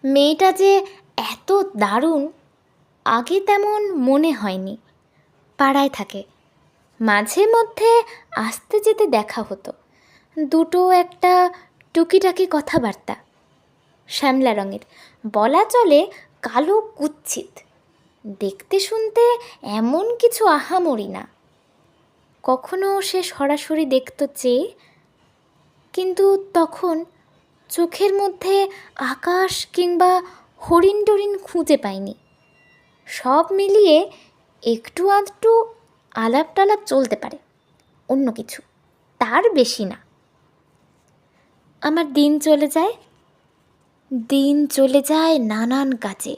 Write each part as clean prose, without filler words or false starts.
মেয়েটা যে এত দারুণ আগে তেমন মনে হয়নি। পাড়ায় থাকে, মাঝে মধ্যে আসতে যেতে দেখা হতো, দুটো একটা টুকিটাকি কথাবার্তা। শ্যামলা রঙের, বলা চলে কালো কুৎসিত, দেখতে শুনতে এমন কিছু আহামরি না। কখনো সে সরাসরি দেখত চেয়ে, কিন্তু তখন চোখের মধ্যে আকাশ কিংবা হরিণ টরিণ খুঁজে পাইনি। সব মিলিয়ে একটু আধটু আলাপ টালাপ চলতে পারে, অন্য কিছু, তার বেশি না। আমার দিন চলে যায় নানান কাজে।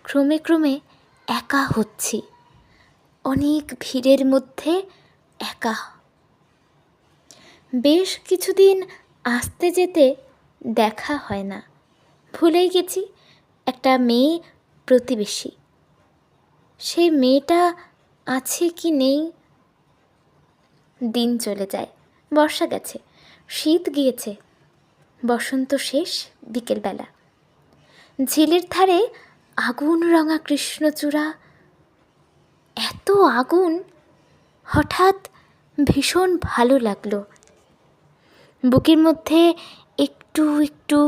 ক্রমে ক্রমে একা হচ্ছি, অনেক ভিড়ের মধ্যে একা। বেশ কিছুদিন আসতে যেতে দেখা হয় না, ভুলেই গেছি একটা মেয়ে প্রতিবেশী। সেই মেয়েটা আছে কি নেই। দিন চলে যায়, বর্ষা গেছে, শীত গিয়েছে, বসন্ত শেষ বিকেলবেলা। ঝিলের ধারে আগুন রঙা কৃষ্ণচূড়া, এত আগুন, হঠাৎ ভীষণ ভালো লাগলো। বুকের মধ্যে একটু একটু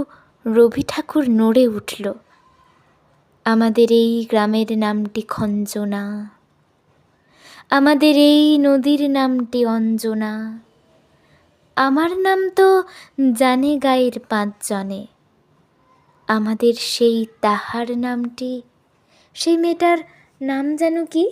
রবি ঠাকুর নড়ে উঠল। আমাদের এই গ্রামের নামটি খঞ্জনা, আমাদের এই নদীর নামটি অঞ্জনা, আমার নাম তো জানে গায়ের 5 জনে। আমাদের সেই তাহার নামটি, সেই মেয়েটার নাম যেন কি?